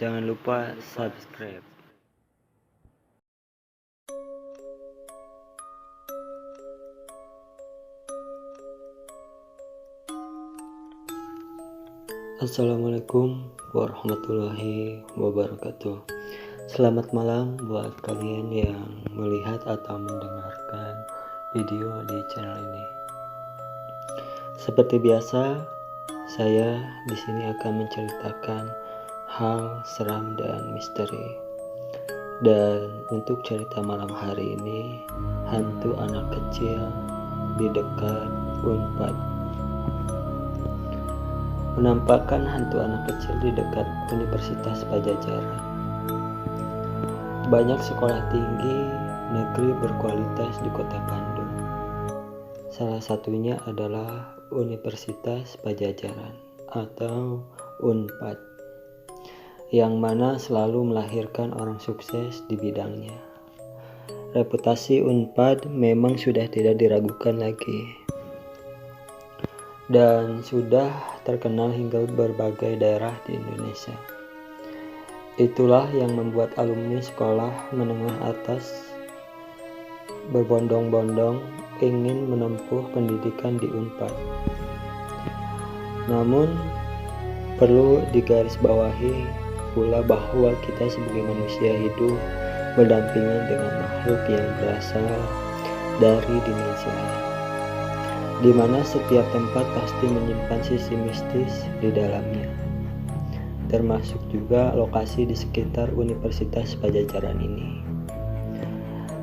Jangan lupa subscribe. Assalamualaikum warahmatullahi wabarakatuh. Selamat malam buat kalian yang melihat atau mendengarkan video di channel ini. Seperti biasa, saya di sini akan menceritakan hal seram dan misteri. Dan untuk cerita malam hari ini, hantu anak kecil di dekat Unpad. Menampakkan hantu anak kecil di dekat Universitas Pajajaran. Banyak sekolah tinggi negeri berkualitas di kota Bandung. Salah satunya adalah Universitas Pajajaran atau Unpad, yang mana selalu melahirkan orang sukses di bidangnya. Reputasi Unpad memang sudah tidak diragukan lagi, dan sudah terkenal hingga berbagai daerah di Indonesia. Itulah yang membuat alumni sekolah menengah atas berbondong-bondong ingin menempuh pendidikan di Unpad. Namun perlu digarisbawahi pula bahwa kita sebagai manusia hidup berdampingan dengan makhluk yang berasal dari dimensi lain, di mana setiap tempat pasti menyimpan sisi mistis di dalamnya, termasuk juga lokasi di sekitar Universitas Pajajaran ini.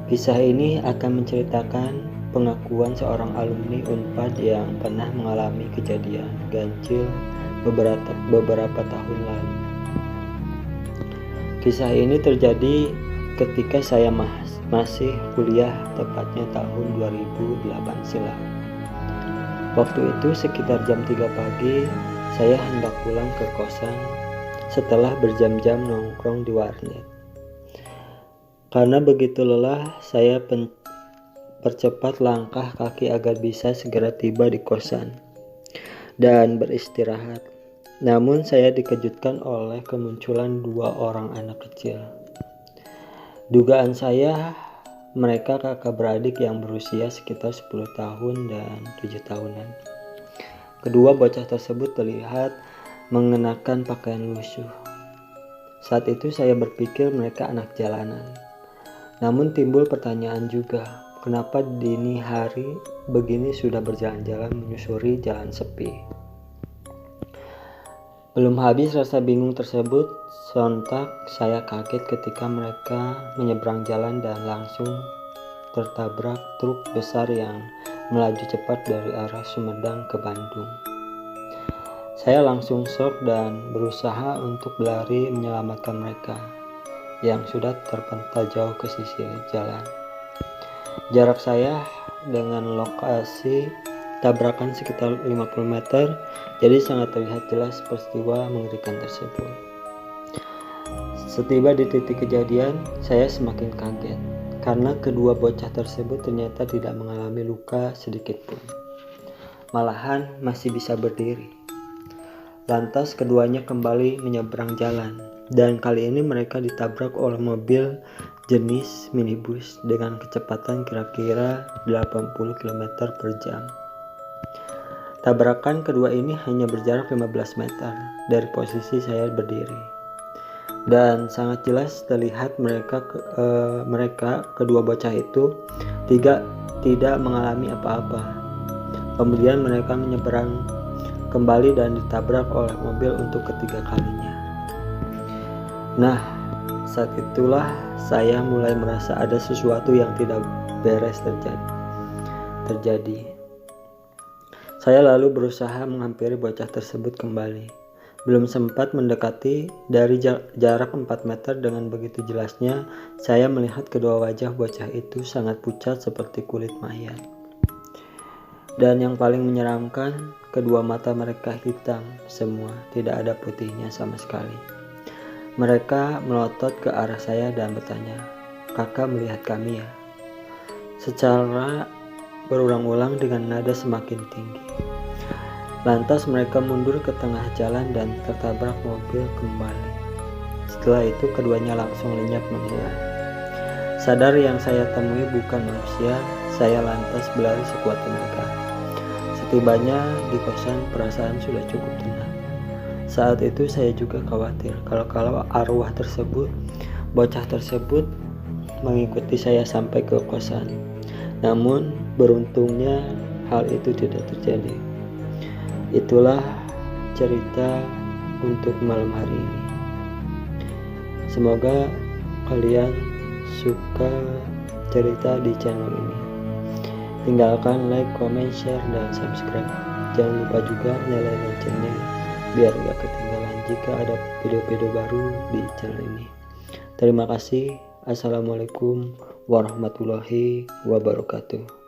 Kisah ini akan menceritakan pengakuan seorang alumni Unpad yang pernah mengalami kejadian ganjil beberapa tahun lalu. Kisah ini terjadi ketika saya masih kuliah, tepatnya tahun 2008 silam. Waktu itu sekitar jam 3 pagi, saya hendak pulang ke kosan setelah berjam-jam nongkrong di warnet. Karena begitu lelah, saya percepat langkah kaki agar bisa segera tiba di kosan dan beristirahat. Namun saya dikejutkan oleh kemunculan 2 orang anak kecil. Dugaan saya mereka kakak beradik yang berusia sekitar 10 tahun dan 7 tahunan. Kedua bocah tersebut terlihat mengenakan pakaian lusuh. Saat itu saya berpikir mereka anak jalanan. Namun timbul pertanyaan juga, kenapa dini hari begini sudah berjalan-jalan menyusuri jalan sepi? Belum habis rasa bingung tersebut, sontak saya kaget ketika mereka menyeberang jalan dan langsung tertabrak truk besar yang melaju cepat dari arah Sumedang ke Bandung. Saya langsung shock dan berusaha untuk berlari menyelamatkan mereka yang sudah terpental jauh ke sisi jalan. Jarak saya dengan lokasi tabrakan sekitar 50 meter, jadi sangat terlihat jelas peristiwa mengerikan tersebut. Setiba di titik kejadian, saya semakin kaget karena kedua bocah tersebut ternyata tidak mengalami luka sedikit pun. Malahan masih bisa berdiri. Lantas keduanya kembali menyeberang jalan, dan kali ini mereka ditabrak oleh mobil jenis minibus dengan kecepatan kira-kira 80 km per jam. Tabrakan kedua ini hanya berjarak 15 meter dari posisi saya berdiri, dan sangat jelas terlihat mereka kedua bocah itu tidak mengalami apa-apa. Kemudian mereka menyeberang kembali dan ditabrak oleh mobil untuk ketiga kalinya. Nah, saat itulah saya mulai merasa ada sesuatu yang tidak beres terjadi. Saya lalu berusaha menghampiri bocah tersebut kembali. Belum sempat mendekati, dari jarak 4 meter dengan begitu jelasnya saya melihat kedua wajah bocah itu sangat pucat seperti kulit mayat. Dan yang paling menyeramkan, kedua mata mereka hitam semua, tidak ada putihnya sama sekali. Mereka melotot ke arah saya dan bertanya, "Kakak melihat kami ya?" Secara berulang-ulang dengan nada semakin tinggi. Lantas mereka mundur ke tengah jalan dan tertabrak mobil kembali. Setelah itu keduanya langsung lenyap menghilang. Sadar yang saya temui bukan manusia, saya lantas berlari sekuat tenaga. Setibanya di kosan, perasaan sudah cukup tenang. Saat itu saya juga khawatir kalau arwah tersebut, bocah tersebut mengikuti saya sampai ke kosan. Namun beruntungnya hal itu tidak terjadi. Itulah cerita untuk malam hari ini. Semoga kalian suka cerita di channel ini. Tinggalkan like, comment, share, dan subscribe. Jangan lupa juga nyalain loncengnya biar gak ketinggalan jika ada video-video baru di channel ini. Terima kasih. Assalamualaikum warahmatullahi wabarakatuh.